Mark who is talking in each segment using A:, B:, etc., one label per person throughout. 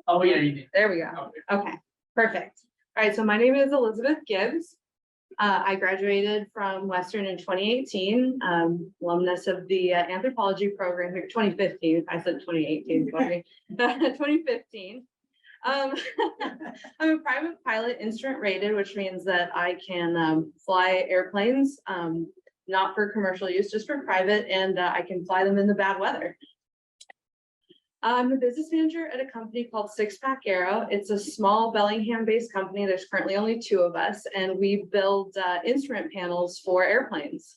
A: Oh, yeah, you did.
B: There we go. Okay, perfect. All right, so my name is Elizabeth Gibbs. I graduated from Western in 2018, alumnus of the anthropology program here, 2015. I said 2018, sorry, 2015. I'm a private pilot, instrument rated, which means that I can fly airplanes, not for commercial use, just for private, and I can fly them in the bad weather. I'm a business manager at a company called Six Pack Aero. It's a small Bellingham-based company. There's currently only 2 of us, and we build instrument panels for airplanes.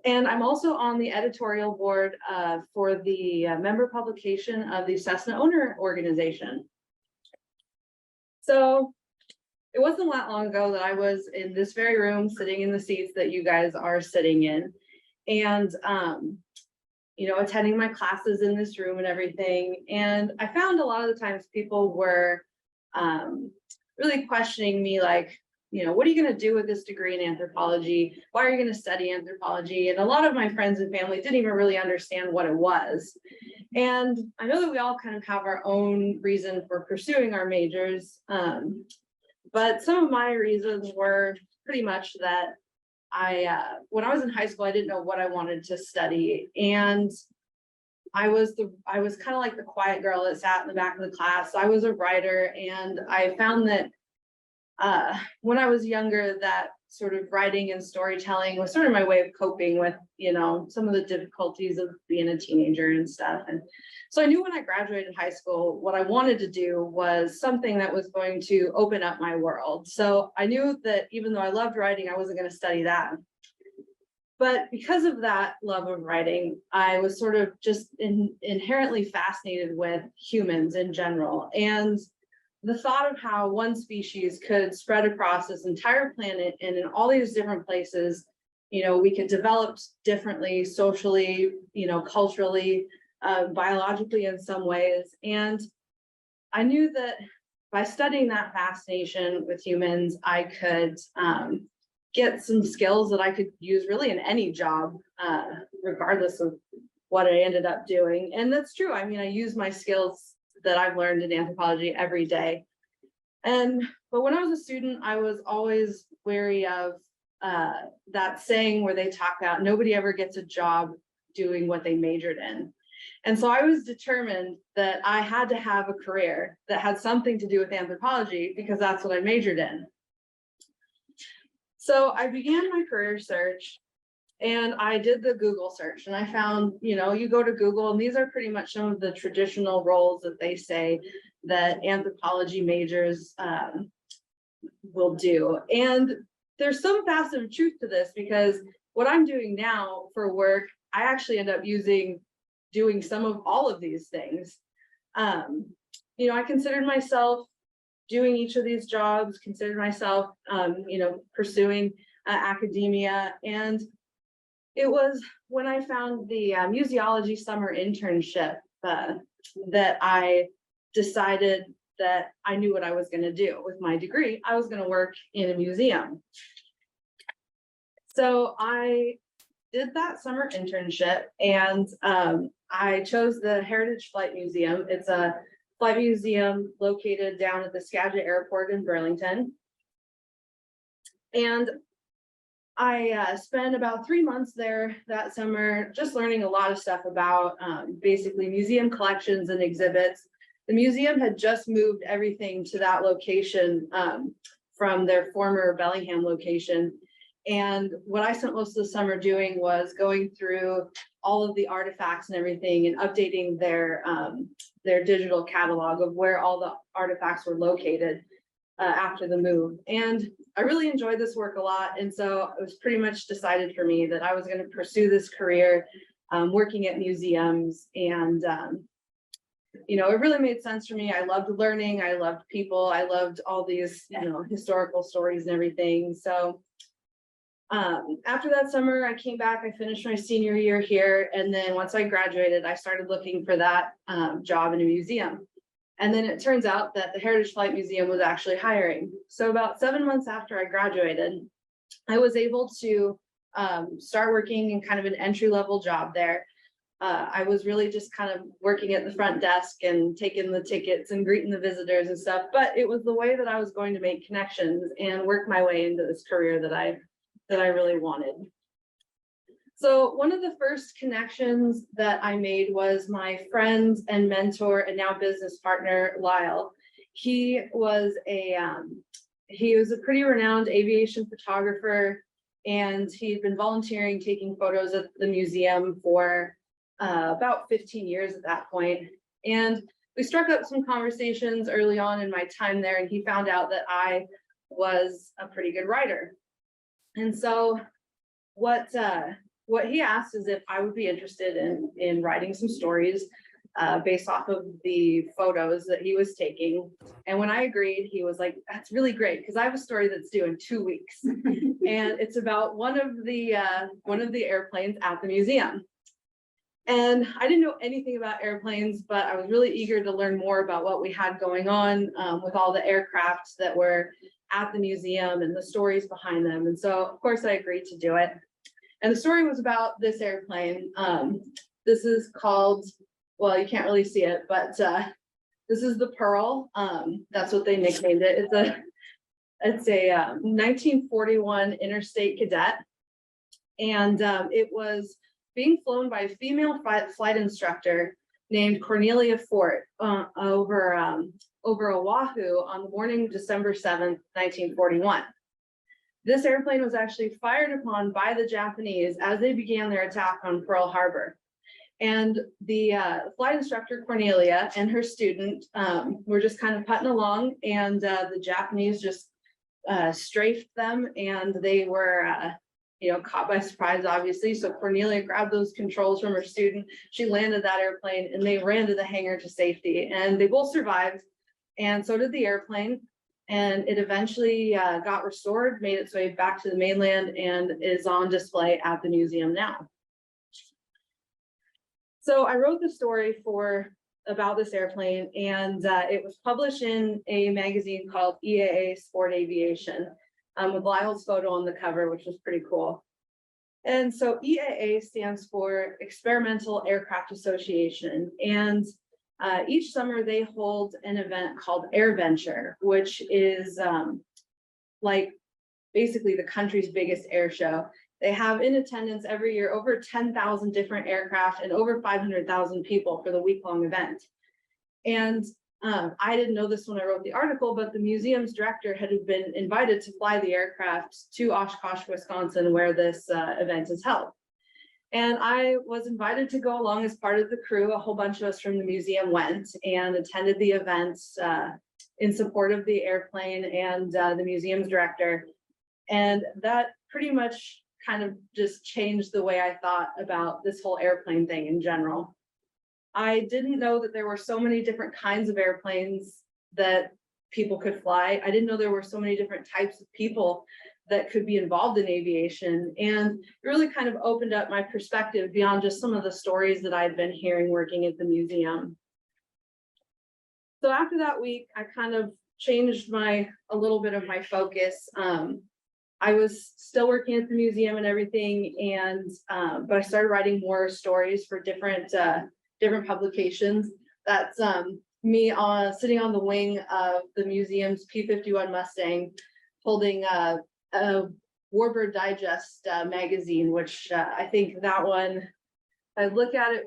B: And I'm also on the editorial board for the member publication of the Cessna Owner Organization. So it wasn't that long ago that I was in this very room, sitting in the seats that you guys are sitting in, and you know, attending my classes in this room and everything. And I found a lot of the times people were really questioning me, like, you know, what are you going to do with this degree in anthropology? Why are you going to study anthropology? And a lot of my friends and family didn't even really understand what it was. And I know that we all kind of have our own reason for pursuing our majors. But some of my reasons were pretty much that when I was in high school, I didn't know what I wanted to study. And I was kind of like the quiet girl that sat in the back of the class. I was a writer, and I found that when I was younger, that sort of writing and storytelling was sort of my way of coping with, you know, some of the difficulties of being a teenager and stuff. And so I knew when I graduated high school, what I wanted to do was something that was going to open up my world. So I knew that even though I loved writing, I wasn't going to study that. But because of that love of writing, I was sort of just inherently fascinated with humans in general. And the thought of how one species could spread across this entire planet and in all these different places, you know, we could develop differently, socially, you know, culturally, biologically in some ways. And I knew that by studying that fascination with humans, I could get some skills that I could use really in any job, regardless of what I ended up doing. And that's true. I mean, I use my skills that I've learned in anthropology every day. But when I was a student, I was always wary of that saying where they talk about nobody ever gets a job doing what they majored in. And so I was determined that I had to have a career that had something to do with anthropology, because that's what I majored in. So I began my career search, and I did the Google search, and I found, you know, you go to Google, and these are pretty much some of the traditional roles that they say that anthropology majors will do. And there's some facet of truth to this, because what I'm doing now for work, I actually end up doing some of all of these things. You know, I considered myself doing each of these jobs, considered myself, you know, pursuing academia. And it was when I found the museology summer internship that I decided that I knew what I was going to do with my degree. I was going to work in a museum. So I did that summer internship, and I chose the Heritage Flight Museum. It's a flight museum located down at the Skagit Airport in Burlington. And I spent about 3 months there that summer, just learning a lot of stuff about basically museum collections and exhibits. The museum had just moved everything to that location from their former Bellingham location. And what I spent most of the summer doing was going through all of the artifacts and everything, and updating their digital catalog of where all the artifacts were located after the move. And I really enjoyed this work a lot. And so it was pretty much decided for me that I was going to pursue this career working at museums. And, you know, it really made sense for me. I loved learning. I loved people. I loved all these, you know, historical stories and everything. So after that summer, I came back, I finished my senior year here. And then once I graduated, I started looking for that job in a museum. And then it turns out that the Heritage Flight Museum was actually hiring. So about 7 months after I graduated, I was able to start working in kind of an entry-level job there. I was really just kind of working at the front desk and taking the tickets and greeting the visitors and stuff, but it was the way that I was going to make connections and work my way into this career that I really wanted. So one of the first connections that I made was my friend and mentor and now business partner, Lyle. He was a pretty renowned aviation photographer, and he'd been volunteering, taking photos at the museum for about 15 years at that point. And we struck up some conversations early on in my time there, and he found out that I was a pretty good writer. And so what he asked is if I would be interested in writing some stories based off of the photos that he was taking. And when I agreed, he was like, that's really great, because I have a story that's due in 2 weeks. And it's about one of the airplanes at the museum. And I didn't know anything about airplanes, but I was really eager to learn more about what we had going on with all the aircraft that were at the museum and the stories behind them. And so, of course, I agreed to do it. And the story was about this airplane. This is called, well, you can't really see it, but this is the Pearl. That's what they nicknamed it. It's a 1941 Interstate Cadet. And it was being flown by a female flight instructor named Cornelia Fort over Oahu on the morning of December 7th, 1941. This airplane was actually fired upon by the Japanese as they began their attack on Pearl Harbor. And the flight instructor, Cornelia, and her student were just kind of putting along, and the Japanese just strafed them, and they were caught by surprise, obviously. So Cornelia grabbed those controls from her student. She landed that airplane, and they ran to the hangar to safety, and they both survived, and so did the airplane. And it eventually got restored, made its way back to the mainland, and is on display at the museum now. So I wrote the story about this airplane, and it was published in a magazine called EAA Sport Aviation, with Lyle's photo on the cover, which was pretty cool. And so EAA stands for Experimental Aircraft Association, and each summer they hold an event called AirVenture, which is like basically the country's biggest air show. They have in attendance every year over 10,000 different aircraft and over 500,000 people for the week-long event. And I didn't know this when I wrote the article, but the museum's director had been invited to fly the aircraft to Oshkosh, Wisconsin, where this event is held. And I was invited to go along as part of the crew. A whole bunch of us from the museum went and attended the event in support of the airplane and the museum's director. And that pretty much kind of just changed the way I thought about this whole airplane thing in general. I didn't know that there were so many different kinds of airplanes that people could fly. I didn't know there were so many different types of people that could be involved in aviation. And it really kind of opened up my perspective beyond just some of the stories that I'd been hearing working at the museum. So after that week, I kind of changed a little bit of my focus. I was still working at the museum and everything, and but I started writing more stories for different publications. That's me sitting on the wing of the museum's P-51 Mustang, holding a Warbird Digest magazine, which I think that one, I look at it,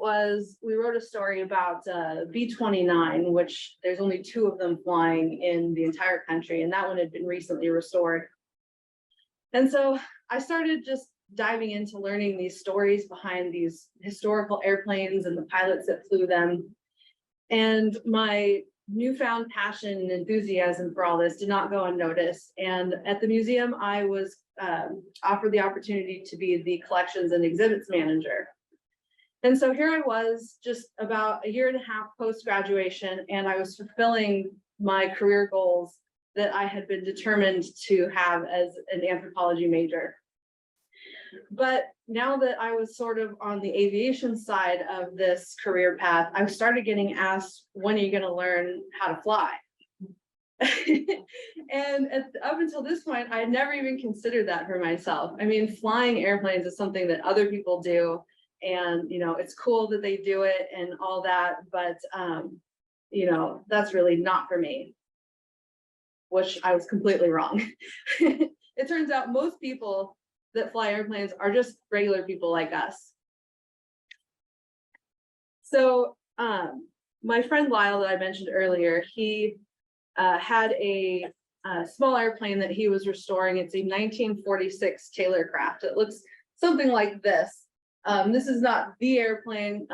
B: we wrote a story about B-29, which there's only 2 of them flying in the entire country, and that one had been recently restored. And so I started just diving into learning these stories behind these historical airplanes and the pilots that flew them. And my newfound passion and enthusiasm for all this did not go unnoticed. And at the museum, I was offered the opportunity to be the collections and exhibits manager. And so here I was, just about 1.5 years post-graduation, and I was fulfilling my career goals that I had been determined to have as an anthropology major. But now that I was sort of on the aviation side of this career path, I started getting asked, when are you going to learn how to fly? And up until this point, I had never even considered that for myself. I mean, flying airplanes is something that other people do. And, it's cool that they do it and all that, but, that's really not for me, which I was completely wrong. It turns out most people that fly airplanes are just regular people like us. So my friend Lyle that I mentioned earlier, he had a small airplane that he was restoring. It's a 1946 Taylor craft. It looks something like this. This is not the airplane,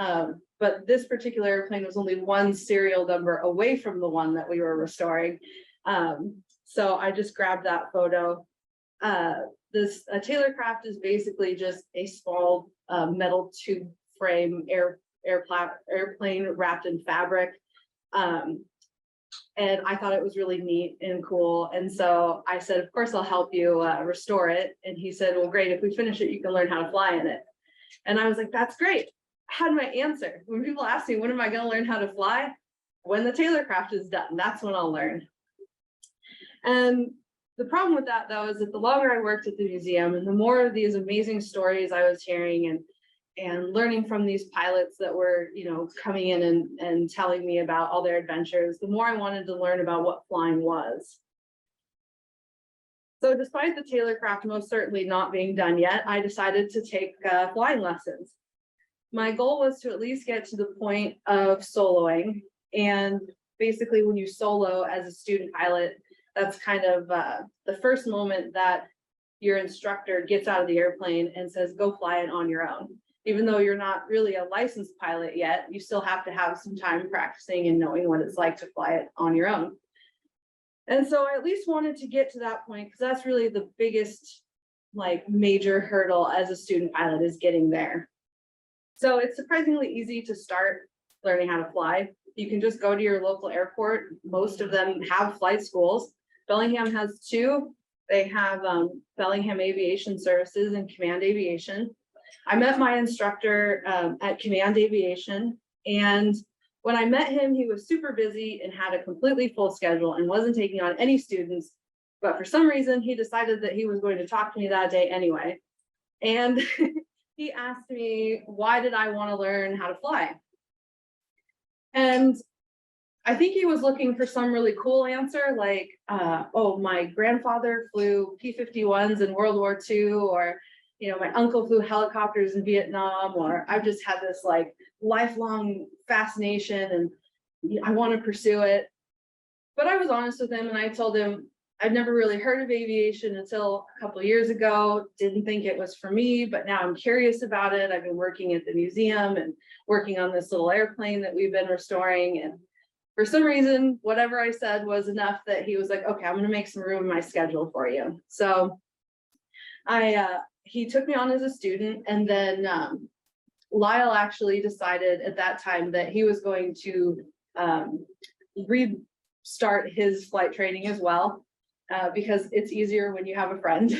B: but this particular airplane was only one serial number away from the one that we were restoring. So I just grabbed that photo. This Taylor craft is basically just a small metal tube frame airplane wrapped in fabric. And I thought it was really neat and cool. And so I said, of course, I'll help you restore it. And he said, well, great. If we finish it, you can learn how to fly in it. And I was like, that's great. I had my answer. When people ask me, when am I going to learn how to fly? When the Taylor craft is done, that's when I'll learn. And the problem with that, though, is that the longer I worked at the museum and the more of these amazing stories I was hearing and learning from these pilots that were, coming in and telling me about all their adventures, the more I wanted to learn about what flying was. So despite the Taylor craft most certainly not being done yet, I decided to take flying lessons. My goal was to at least get to the point of soloing. And basically when you solo as a student pilot, that's kind of the first moment that your instructor gets out of the airplane and says, go fly it on your own. Even though you're not really a licensed pilot yet, you still have to have some time practicing and knowing what it's like to fly it on your own. And so I at least wanted to get to that point because that's really the biggest, major hurdle as a student pilot is getting there. So it's surprisingly easy to start learning how to fly. You can just go to your local airport. Most of them have flight schools. Bellingham has two. They have Bellingham Aviation Services and Command Aviation. I met my instructor at Command Aviation, and when I met him, he was super busy and had a completely full schedule and wasn't taking on any students. But for some reason, he decided that he was going to talk to me that day anyway. And he asked me, why did I want to learn how to fly? And I think he was looking for some really cool answer, like, oh, my grandfather flew P-51s in World War II, or my uncle flew helicopters in Vietnam, or I've just had this lifelong fascination and I want to pursue it. But I was honest with him and I told him I'd never really heard of aviation until a couple of years ago, didn't think it was for me, but now I'm curious about it. I've been working at the museum and working on this little airplane that we've been restoring. And for some reason, whatever I said was enough that he was like, okay, I'm going to make some room in my schedule for you. So he took me on as a student, and then Lyle actually decided at that time that he was going to restart his flight training as well, because it's easier when you have a friend.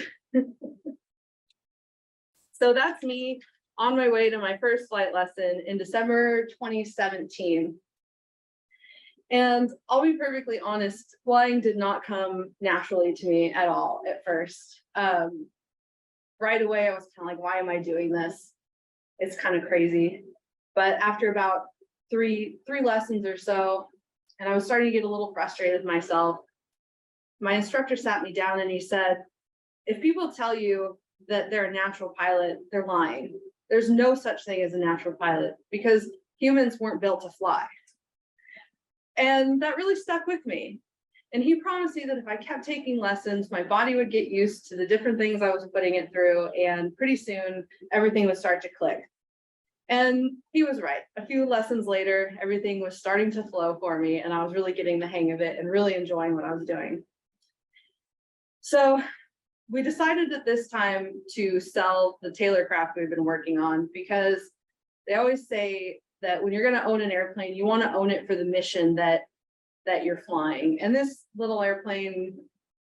B: So that's me on my way to my first flight lesson in December 2017. And I'll be perfectly honest, flying did not come naturally to me at all at first. Right away, I was kind of like, why am I doing this? It's kind of crazy. But after about three lessons or so, and I was starting to get a little frustrated with myself, my instructor sat me down and he said, if people tell you that they're a natural pilot, they're lying. There's no such thing as a natural pilot because humans weren't built to fly. And that really stuck with me. And he promised me that if I kept taking lessons, my body would get used to the different things I was putting it through, and pretty soon everything would start to click. And he was right. A few lessons later, everything was starting to flow for me, and I was really getting the hang of it and really enjoying what I was doing. So we decided at this time to sell the Taylor craft we've been working on, because they always say that when you're going to own an airplane, you want to own it for the mission that you're flying. And this little airplane,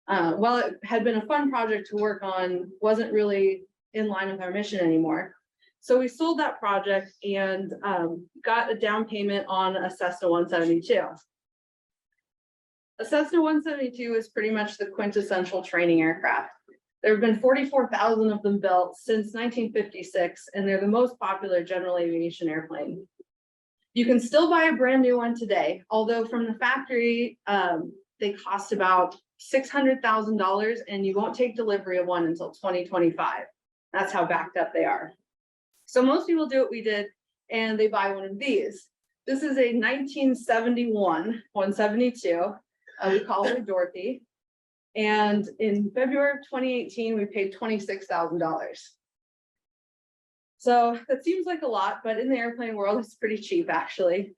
B: while it had been a fun project to work on, wasn't really in line with our mission anymore. So we sold that project and got a down payment on a Cessna 172. A Cessna 172 is pretty much the quintessential training aircraft. There have been 44,000 of them built since 1956, and they're the most popular general aviation airplane. You can still buy a brand new one today, although from the factory, they cost about $600,000, and you won't take delivery of one until 2025. That's how backed up they are. So most people do what we did, and they buy one of these. This is a 1971 172. We call her Dorothy. And in February of 2018, we paid $26,000. So that seems like a lot, but in the airplane world, it's pretty cheap, actually.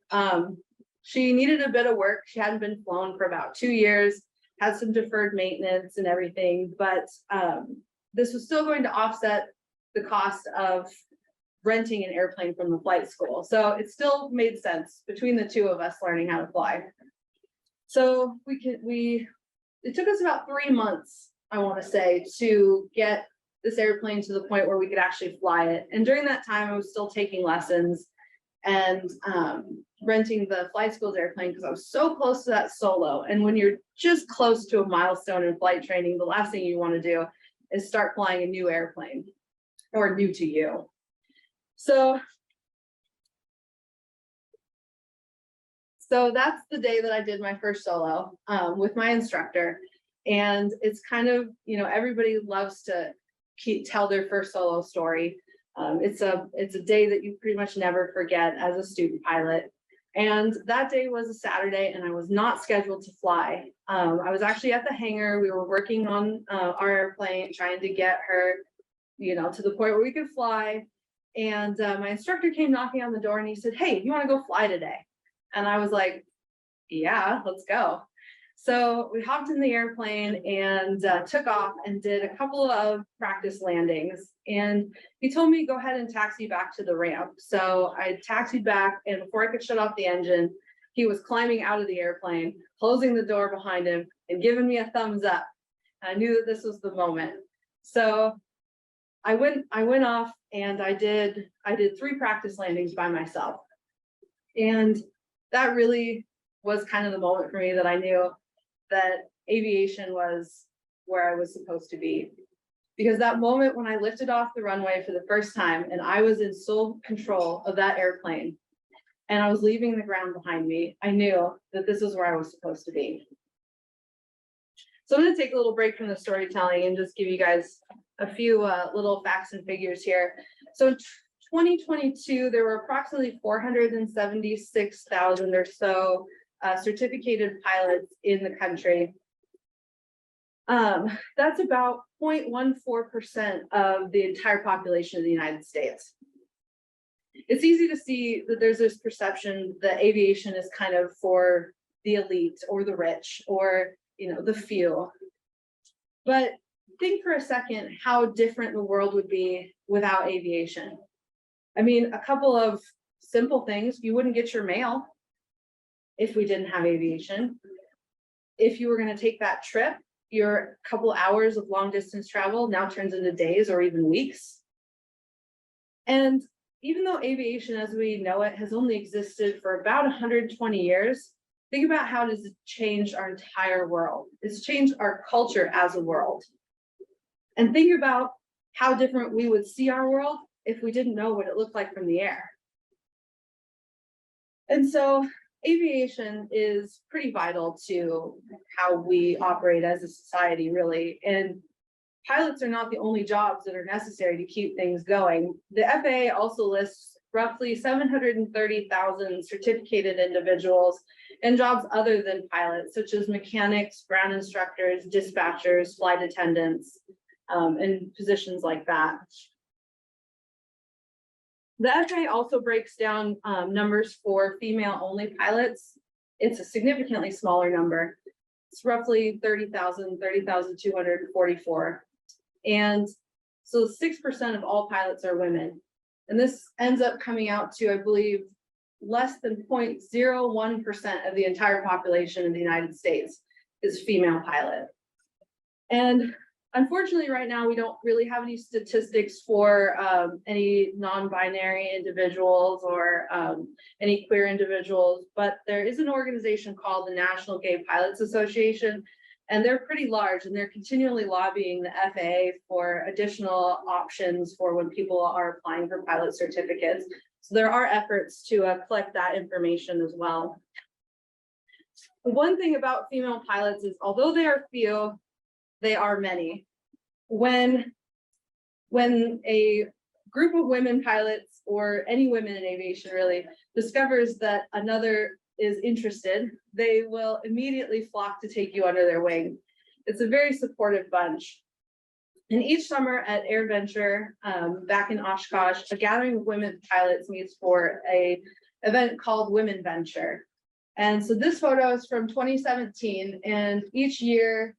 B: She needed a bit of work. She hadn't been flown for about 2 years, had some deferred maintenance and everything, but this was still going to offset the cost of renting an airplane from the flight school. So it still made sense between the two of us learning how to fly. So it took us about 3 months, I want to say, to get this airplane to the point where we could actually fly it. And during that time, I was still taking lessons and renting the flight school's airplane because I was so close to that solo. And when you're just close to a milestone in flight training, the last thing you want to do is start flying a new airplane, or new to you. So that's the day that I did my first solo with my instructor. And it's kind of, everybody loves to tell their first solo story. It's a day that you pretty much never forget as a student pilot. And that day was a Saturday, and I was not scheduled to fly. I was actually at the hangar. We were working on our airplane, trying to get her, to the point where we could fly. And my instructor came knocking on the door, and he said, "Hey, you want to go fly today?" And I was like, "Yeah, let's go." So we hopped in the airplane and took off and did a couple of practice landings. And he told me, "Go ahead and taxi back to the ramp." So I taxied back, and before I could shut off the engine, he was climbing out of the airplane, closing the door behind him and giving me a thumbs up. I knew that this was the moment. So I went off, and I did 3 practice landings by myself. And that really was kind of the moment for me that I knew that aviation was where I was supposed to be. Because that moment when I lifted off the runway for the first time, and I was in sole control of that airplane, and I was leaving the ground behind me, I knew that this is where I was supposed to be. So I'm going to take a little break from the storytelling and just give you guys a few little facts and figures here. So in 2022, there were approximately 476,000 or so certificated pilots in the country. That's about 0.14% of the entire population of the United States. It's easy to see that there's this perception that aviation is kind of for the elite or the rich or, the few. But think for a second how different the world would be without aviation. I mean, a couple of simple things: you wouldn't get your mail if we didn't have aviation. If you were going to take that trip, your couple hours of long distance travel now turns into days or even weeks. And even though aviation as we know it has only existed for about 120 years, think about how it has changed our entire world. It's changed our culture as a world. And think about how different we would see our world if we didn't know what it looked like from the air. And so aviation is pretty vital to how we operate as a society, really. And pilots are not the only jobs that are necessary to keep things going. The FAA also lists roughly 730,000 certificated individuals in jobs other than pilots, such as mechanics, ground instructors, dispatchers, flight attendants, and positions like that. The FAA also breaks down numbers for female-only pilots. It's a significantly smaller number. It's roughly 30,244. And so 6% of all pilots are women. And this ends up coming out to, I believe, less than 0.01% of the entire population in the United States is female pilot. And unfortunately, right now, we don't really have any statistics for any non-binary individuals or any queer individuals, but there is an organization called the National Gay Pilots Association, And they're pretty large, and they're continually lobbying the FAA for additional options for when people are applying for pilot certificates. So there are efforts to collect that information as well. One thing about female pilots is, although they are few, they are many. When a group of women pilots, or any women in aviation really, discovers that another is interested, they will immediately flock to take you under their wing. It's a very supportive bunch. And each summer at AirVenture, back in Oshkosh, a gathering of women pilots meets for a event called Women Venture. And so this photo is from 2017, and each year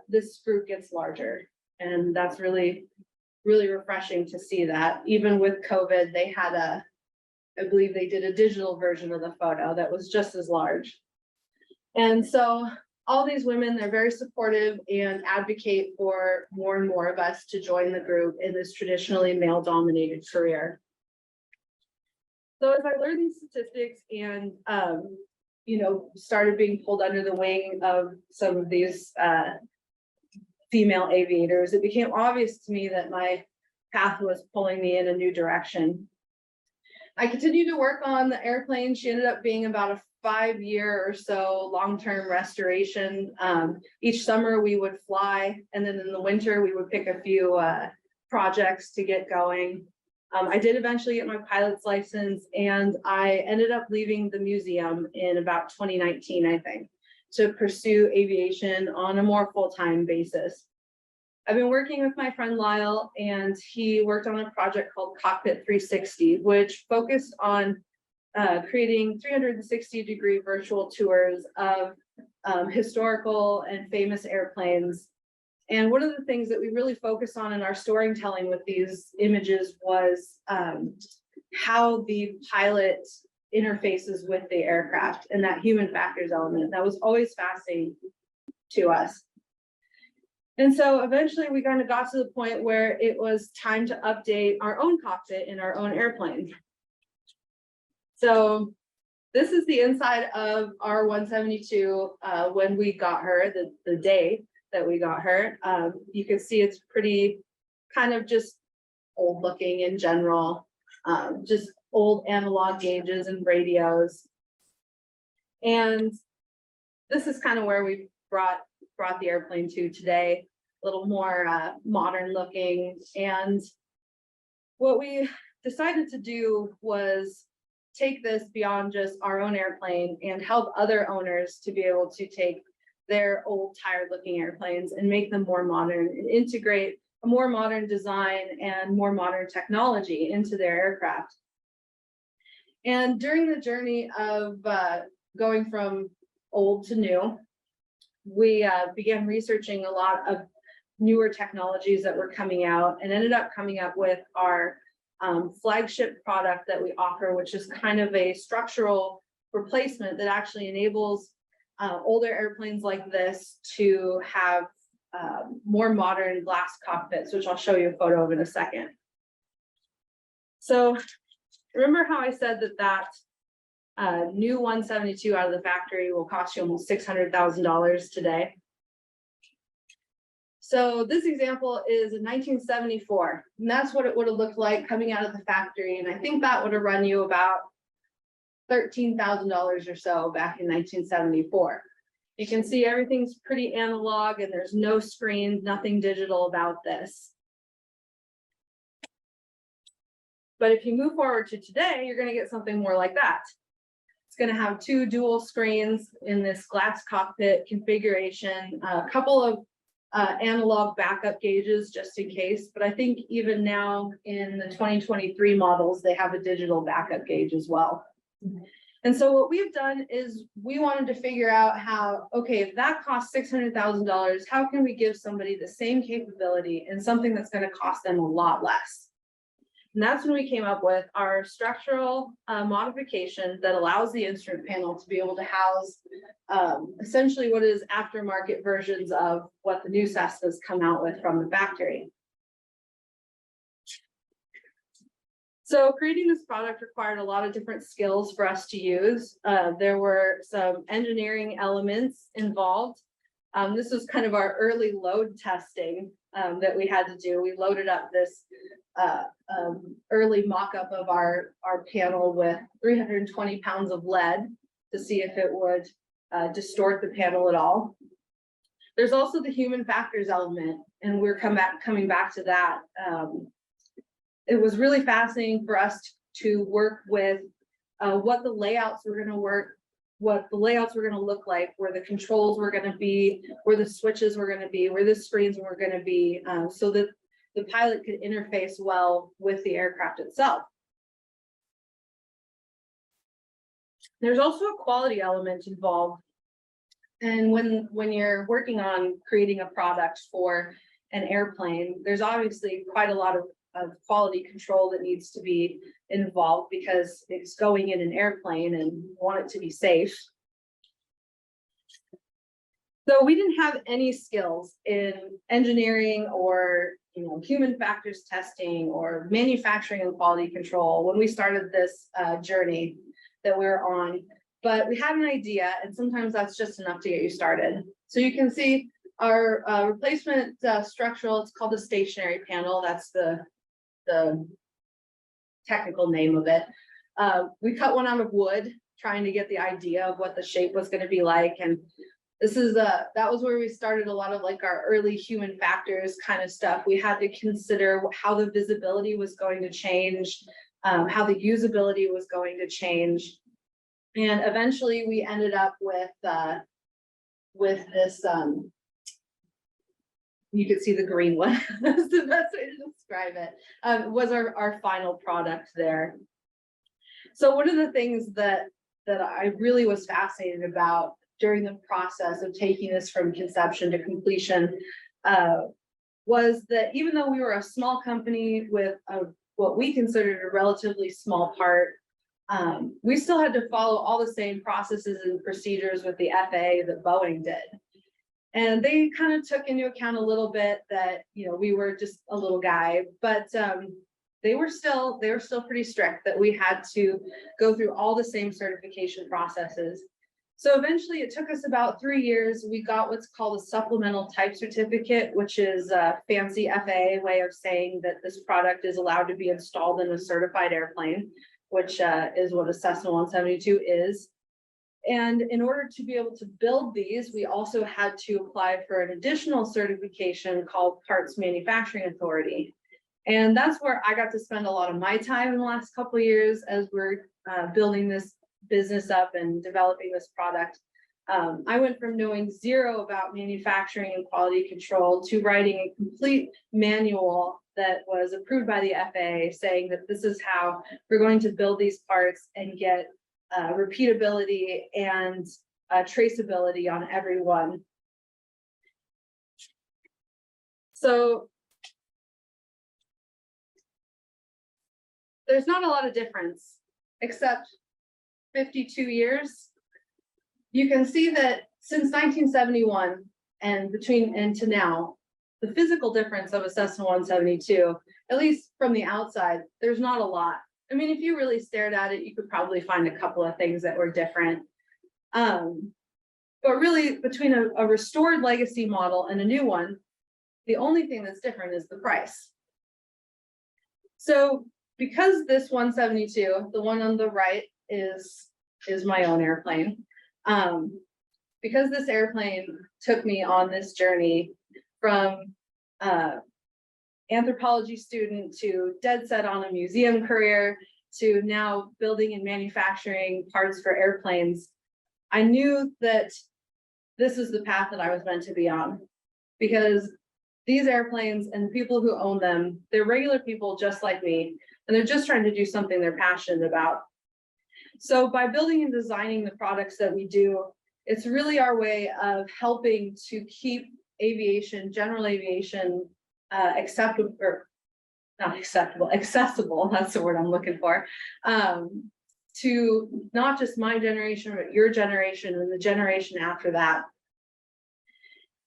B: this group gets larger. And that's really, really refreshing to see that. Even with COVID, they had I believe they did a digital version of the photo that was just as large. And so all these women, they're very supportive and advocate for more and more of us to join the group in this traditionally male-dominated career. So as I learned these statistics and started being pulled under the wing of some of these female aviators, it became obvious to me that my path was pulling me in a new direction. I continued to work on the airplane. She ended up being about a 5-year or so long-term restoration. Each summer we would fly, and then in the winter we would pick a few projects to get going. I did eventually get my pilot's license, and I ended up leaving the museum in about 2019, I think, to pursue aviation on a more full-time basis. I've been working with my friend Lyle, and he worked on a project called Cockpit 360, which focused on creating 360-degree virtual tours of historical and famous airplanes. And one of the things that we really focused on in our storytelling with these images was how the pilot interfaces with the aircraft and that human factors element. That was always fascinating to us. And so eventually we kind of got to the point where it was time to update our own cockpit in our own airplane. So this is the inside of our 172 when we got her, the day that we got her. You can see it's pretty kind of just old looking in general, just old analog gauges and radios. And this is kind of where we brought the airplane to today, a little more modern looking. And what we decided to do was take this beyond just our own airplane and help other owners to be able to take their old tired looking airplanes and make them more modern and integrate a more modern design and more modern technology into their aircraft. And during the journey of going from old to new, we began researching a lot of newer technologies that were coming out, and ended up coming up with our flagship product that we offer, which is kind of a structural replacement that actually enables older airplanes like this to have more modern glass cockpits, which I'll show you a photo of in a second. So remember how I said that new 172 out of the factory will cost you almost $600,000 today? So this example is in 1974, and that's what it would have looked like coming out of the factory. And I think that would have run you about $13,000 or so back in 1974. You can see everything's pretty analog, and there's no screens, nothing digital about this. But if you move forward to today, you're going to get something more like that. It's going to have 2 dual screens in this glass cockpit configuration, a couple of analog backup gauges just in case, but I think even now in the 2023 models, they have a digital backup gauge as well. And so what we've done is we wanted to figure out how, okay, if that costs $600,000, how can we give somebody the same capability and something that's going to cost them a lot less? And that's when we came up with our structural modification that allows the instrument panel to be able to house essentially what is aftermarket versions of what the new Cessnas come out with from the factory. So creating this product required a lot of different skills for us to use. There were some engineering elements involved. This was kind of our early load testing that we had to do. We loaded up this early mock-up of our panel with 320 pounds of lead to see if it would distort the panel at all. There's also the human factors element, and we're coming back to that. It was really fascinating for us to work with what the layouts were going to look like, where the controls were going to be, where the switches were going to be, where the screens were going to be, so that the pilot could interface well with the aircraft itself. There's also a quality element involved. And when you're working on creating a product for an airplane, there's obviously quite a lot of quality control that needs to be involved because it's going in an airplane and you want it to be safe. So we didn't have any skills in engineering or human factors testing or manufacturing and quality control when we started this journey that we're on, but we had an idea, and sometimes that's just enough to get you started. So you can see our replacement structural, it's called the stationary panel. That's the technical name of it. We cut one out of wood, trying to get the idea of what the shape was going to be like. And this is that was where we started a lot of like our early human factors kind of stuff. We had to consider how the visibility was going to change, how the usability was going to change. And eventually we ended up with this, you could see the green one. That's the best way to describe it. Was our final product there. So one of the things that I really was fascinated about during the process of taking this from conception to completion was that even though we were a small company with what we considered a relatively small part, we still had to follow all the same processes and procedures with the FAA that Boeing did. And they kind of took into account a little bit that, we were just a little guy, but they were still pretty strict that we had to go through all the same certification processes. So eventually it took us about 3 years. We got what's called a supplemental type certificate, which is a fancy FAA way of saying that this product is allowed to be installed in a certified airplane, which is what a Cessna 172 is. And in order to be able to build these, we also had to apply for an additional certification called Parts Manufacturing Authority. And that's where I got to spend a lot of my time in the last couple of years as we're building this business up and developing this product. I went from knowing zero about manufacturing and quality control to writing a complete manual that was approved by the FAA saying that this is how we're going to build these parts and get repeatability and traceability on every one. So there's not a lot of difference except 52 years. You can see that since 1971 and to now, the physical difference of a Cessna 172, at least from the outside, there's not a lot. I mean, if you really stared at it, you could probably find a couple of things that were different. But really, between a restored legacy model and a new one, the only thing that's different is the price. So because this 172, the one on the right, is my own airplane. Because this airplane took me on this journey from anthropology student to dead set on a museum career to now building and manufacturing parts for airplanes, I knew that this is the path that I was meant to be on, because these airplanes and the people who own them, they're regular people just like me, and they're just trying to do something they're passionate about. So by building and designing the products that we do, it's really our way of helping to keep aviation, general aviation, accessible, that's the word I'm looking for, to not just my generation, but your generation and the generation after that.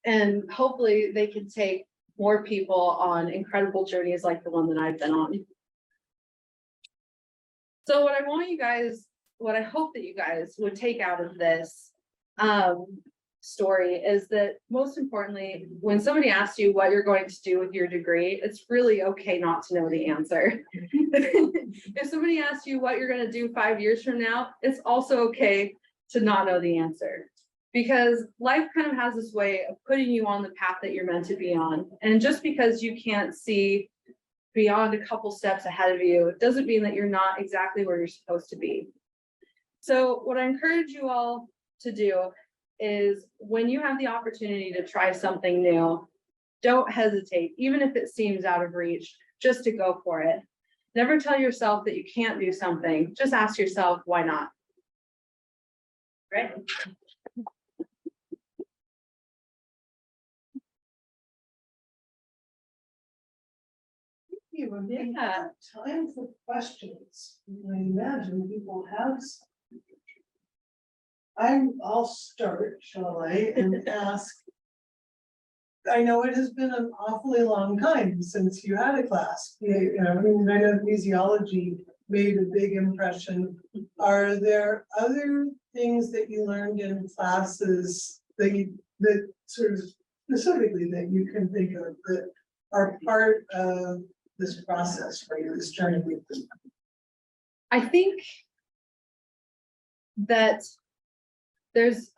B: And hopefully they can take more people on incredible journeys like the one that I've been on. So what I hope that you guys would take out of this story is that most importantly, when somebody asks you what you're going to do with your degree, it's really okay not to know the answer. If somebody asks you what you're going to do 5 years from now, it's also okay to not know the answer, because life kind of has this way of putting you on the path that you're meant to be on. And just because you can't see beyond a couple steps ahead of you, it doesn't mean that you're not exactly where you're supposed to be. So what I encourage you all to do is, when you have the opportunity to try something new, don't hesitate, even if it seems out of reach, just to go for it. Never tell yourself that you can't do something. Just ask yourself, why not? Right?
A: Yeah. Time for questions. I imagine people have some. I'll start, shall I, and ask. I know it has been an awfully long time since you had a class. You know, I mean, I know kinesiology made a big impression. Are there other things that you learned in classes that sort of specifically that you can think of that are part of this process for you, this journey with them?
B: I think that there's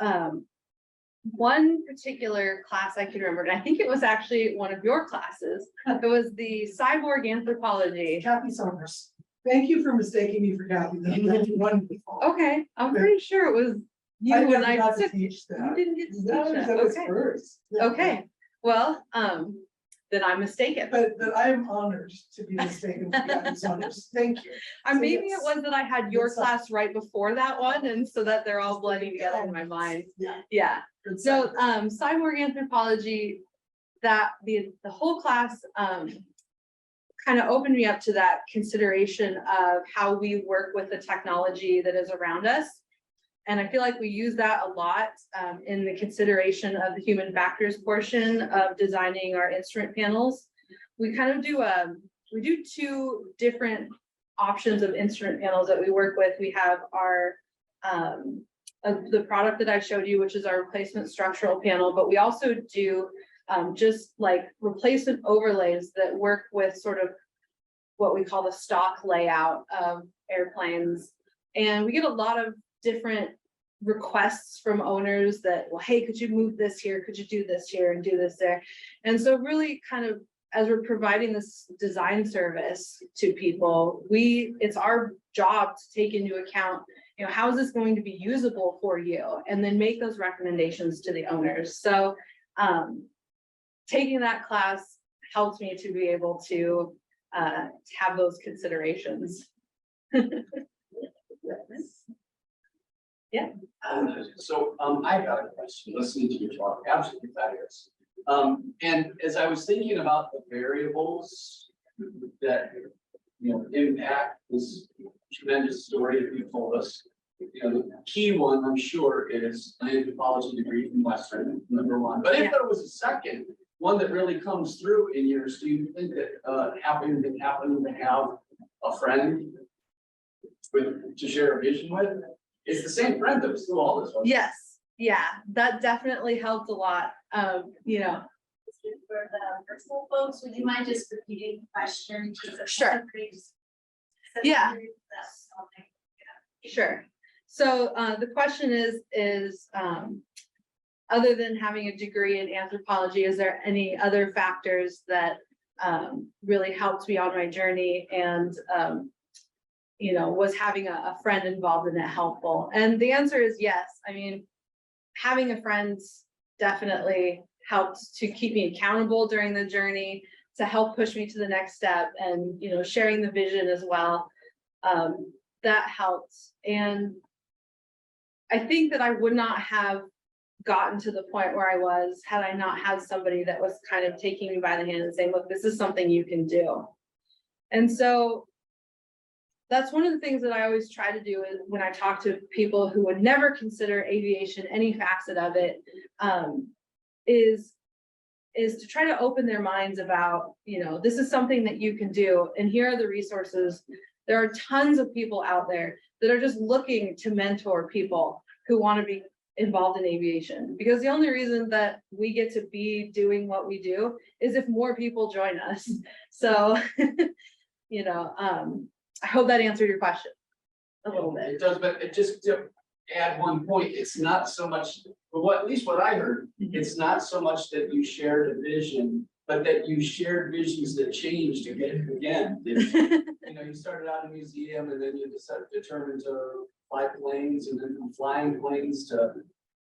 B: one particular class I can remember, and I think it was actually one of your classes. It was the cyborg anthropology.
A: Kathy Saunders. Thank you for mistaking me for Kathy. That's wonderful.
B: Okay, I'm pretty sure it was you.
A: I never
B: and
A: got to
B: took,
A: teach that.
B: you didn't get to teach
A: No,
B: that.
A: that was
B: Okay.
A: first.
B: Okay. Well, then I'm mistaken.
A: But I am honored to be mistaken for Kathy Saunders. Thank you. So
B: Maybe
A: yes.
B: it was that I had your
A: Good stuff.
B: class right before that one, and so that they're all blending together in my mind.
A: Yeah.
B: Yeah.
A: Good
B: So
A: stuff.
B: cyborg anthropology, that the whole class kind of opened me up to that consideration of how we work with the technology that is around us. And I feel like we use that a lot in the consideration of the human factors portion of designing our instrument panels. We kind of do we do two different options of instrument panels that we work with. We have our the product that I showed you, which is our replacement structural panel, but we also do just like replacement overlays that work with sort of what we call the stock layout of airplanes. And we get a lot of different requests from owners that, well, hey, could you move this here? Could you do this here and do this there? And so really kind of, as we're providing this design service to people, it's our job to take into account, you know, how is this going to be usable for you? And then make those recommendations to the owners. So taking that class helped me to be able to have those considerations. Yeah.
C: I got a question, listening to you talk, absolutely fabulous. And as I was thinking about the variables that, you know, impact this tremendous story that you told us, you know, the key one, I'm sure, is an anthropology degree from Western, number one. But if there was a second one that really comes through in yours, do you think that happening to have a friend to share a vision with? It's the same friend that was through all this.
B: Yes, yeah, that definitely helped a lot. You know.
D: For the personal folks, would you mind just repeating the question?
B: Sure. Yeah. Sure. So the question is other than having a degree in anthropology, is there any other factors that really helped me on my journey, and you know, was having a friend involved in it helpful? And the answer is yes. I mean, having a friend definitely helped to keep me accountable during the journey, to help push me to the next step, and, you know, sharing the vision as well. That helped. And I think that I would not have gotten to the point where I was had I not had somebody that was kind of taking me by the hand and saying, look, this is something you can do. And so that's one of the things that I always try to do is when I talk to people who would never consider aviation, any facet of it, is to try to open their minds about, you know, this is something that you can do, and here are the resources. There are tons of people out there that are just looking to mentor people who want to be involved in aviation, because the only reason that we get to be doing what we do is if more people join us. So, you know, I hope that answered your question a little bit.
C: It does, but it just to add one point, it's not so much, at least what I heard, it's not so much that you shared a vision, but that you shared visions that changed again. You know, you started out in a museum and then you determined to fly planes, and then from flying planes to,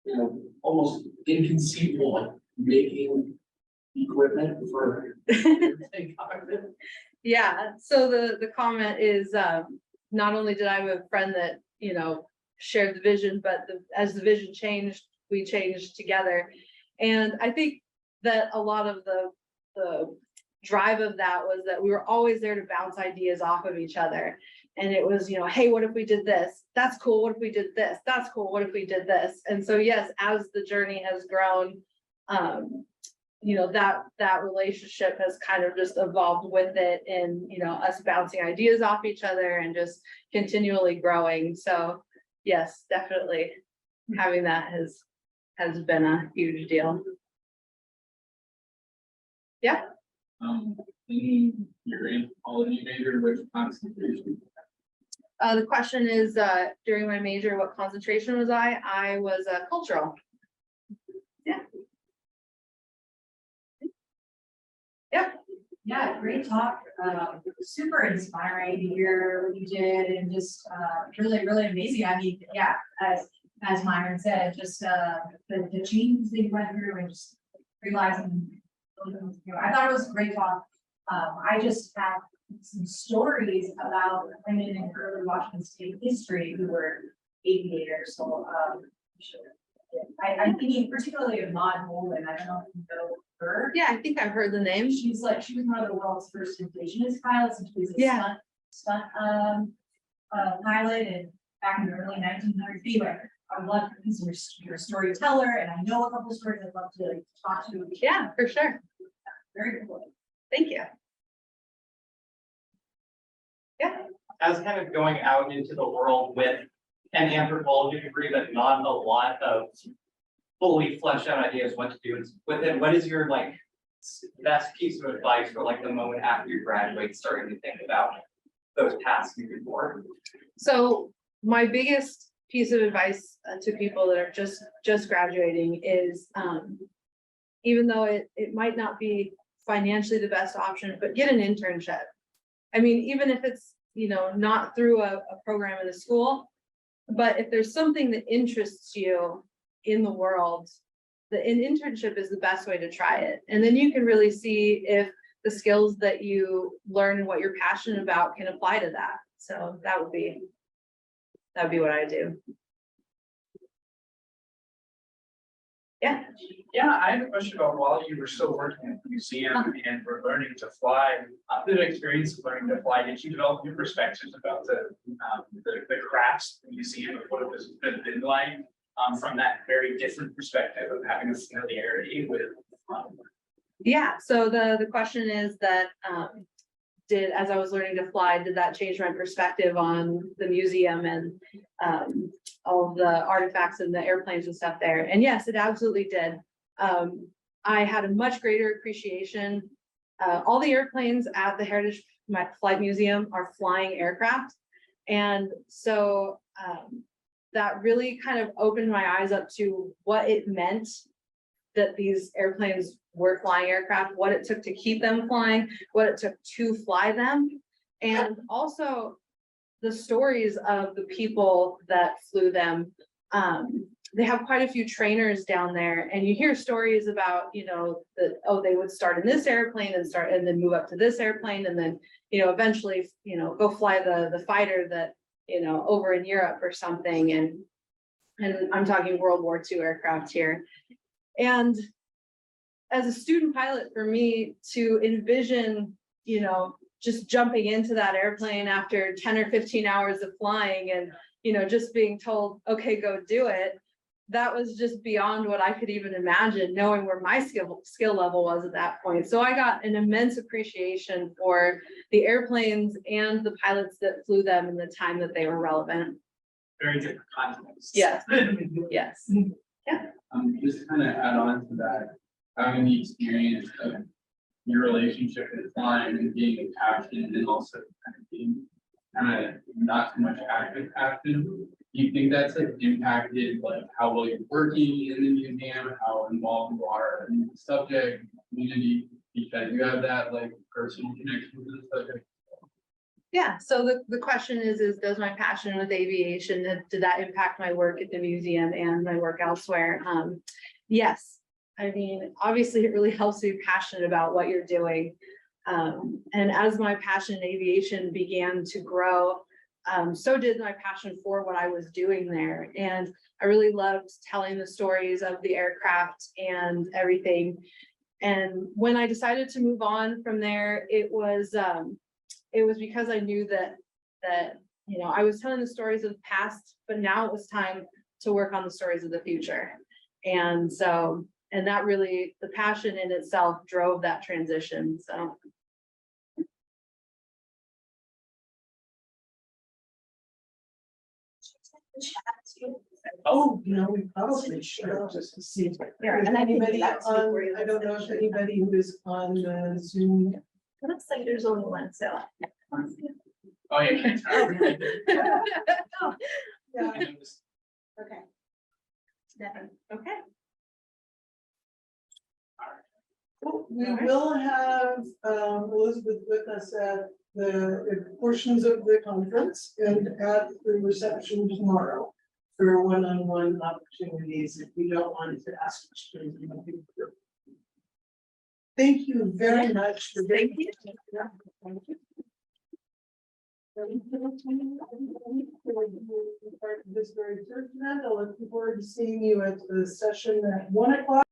C: you know, almost inconceivable making equipment for takeoff.
B: Yeah, so the comment is, not only did I have a friend that, you know, shared the vision, but as the vision changed, we changed together. And I think that a lot of the drive of that was that we were always there to bounce ideas off of each other. And it was, you know, hey, what if we did this? That's cool. What if we did this? That's cool. What if we did this? And so, yes, as the journey has grown, you know, that relationship has kind of just evolved with it, and, you know, us bouncing ideas off each other and just continually growing. So yes, definitely having that has been a huge deal. Yeah.
E: In your anthropology major, which concentration?
B: The question is, during my major, what concentration was I? I was cultural. Yeah. Yep.
F: Yeah, great talk. Super inspiring to hear what you did, and just really, really amazing. I mean, yeah, as Myron said, just the changes they went through, and just realizing, you know, I thought it was a great talk. I just have some stories about women in early Washington State history who were aviators. So I'm thinking particularly of Maud Nolan. I don't know if you know her.
B: Yeah, I think I've heard the name.
F: She was one of the world's first indigenous pilots, and she was a
B: Yeah.
F: stunt pilot, and back in the early 1900s. Anyway, I love because you're a storyteller, and I know a couple of stories I'd love to talk to.
B: Yeah, for sure.
F: Very cool.
B: Thank you. Yeah.
G: As kind of going out into the world with an anthropology degree, but not a lot of fully fleshed out ideas what to do with it, what is your like best piece of advice for like the moment after you graduate, starting to think about those paths moving forward?
B: So my biggest piece of advice to people that are just graduating is, even though it might not be financially the best option, but get an internship. I mean, even if it's, you know, not through a program in the school, but if there's something that interests you in the world, an internship is the best way to try it. And then you can really see if the skills that you learn and what you're passionate about can apply to that. So that would be what I do. Yeah.
E: Yeah, I have a question about while you were still working at the museum and were learning to fly, through the experience of learning to fly, did you develop new perspectives about the crafts in the museum of what it was been like, from that very different perspective of having a familiarity with?
B: Yeah, so the question is that, as I was learning to fly, did that change my perspective on the museum and all of the artifacts and the airplanes and stuff there? And yes, it absolutely did. I had a much greater appreciation. All the airplanes at the Heritage Flight Museum are flying aircraft. And so that really kind of opened my eyes up to what it meant that these airplanes were flying aircraft, what it took to keep them flying, what it took to fly them, and also the stories of the people that flew them. They have quite a few trainers down there, and you hear stories about, you know, that, oh, they would start in this airplane and then move up to this airplane, and then, you know, eventually, you know, go fly the fighter that, you know, over in Europe or something. And I'm talking World War II aircraft here. And as a student pilot, for me to envision, you know, just jumping into that airplane after 10 or 15 hours of flying and, you know, just being told, okay, go do it. That was just beyond what I could even imagine, knowing where my skill level was at that point. So I got an immense appreciation for the airplanes and the pilots that flew them in the time that they were relevant.
E: very different contexts.
B: Yes. Yes.
H: Just to kind of add on to that, having the experience of your relationship with flying and being passionate and also kind of being kind of not so much active passion. Do you think that's like impacted like how well you're working in the museum, how involved you are in the subject community, because you have that like personal connection to the subject?
B: Yeah, so the question is does my passion with aviation, did that impact my work at the museum and my work elsewhere? Yes, I mean, obviously it really helps to be passionate about what you're doing. And as my passion in aviation began to grow, so did my passion for what I was doing there. And I really loved telling the stories of the aircraft and everything. And when I decided to move on from there, it was because I knew that you know, I was telling the stories of the past, but now it was time to work on the stories of the future. And so, and that really, the passion in itself drove that transition, so.
A: Oh, you know, we probably should just to see.
B: Yeah,
A: If
B: and I can do
A: anybody
B: that too
A: on,
B: for you.
A: I don't know if anybody who is on the Zoom.
B: It looks like there's only one, so.
E: Oh, yeah.
A: Yeah.
B: Okay. Okay.
A: We will have Elizabeth with us at the portions of the conference and at the reception tomorrow for one-on-one opportunities if you don't want to ask questions. Thank you very much for being
B: Thank you.
A: This very first event. I look forward to seeing you at the session at 1 o'clock.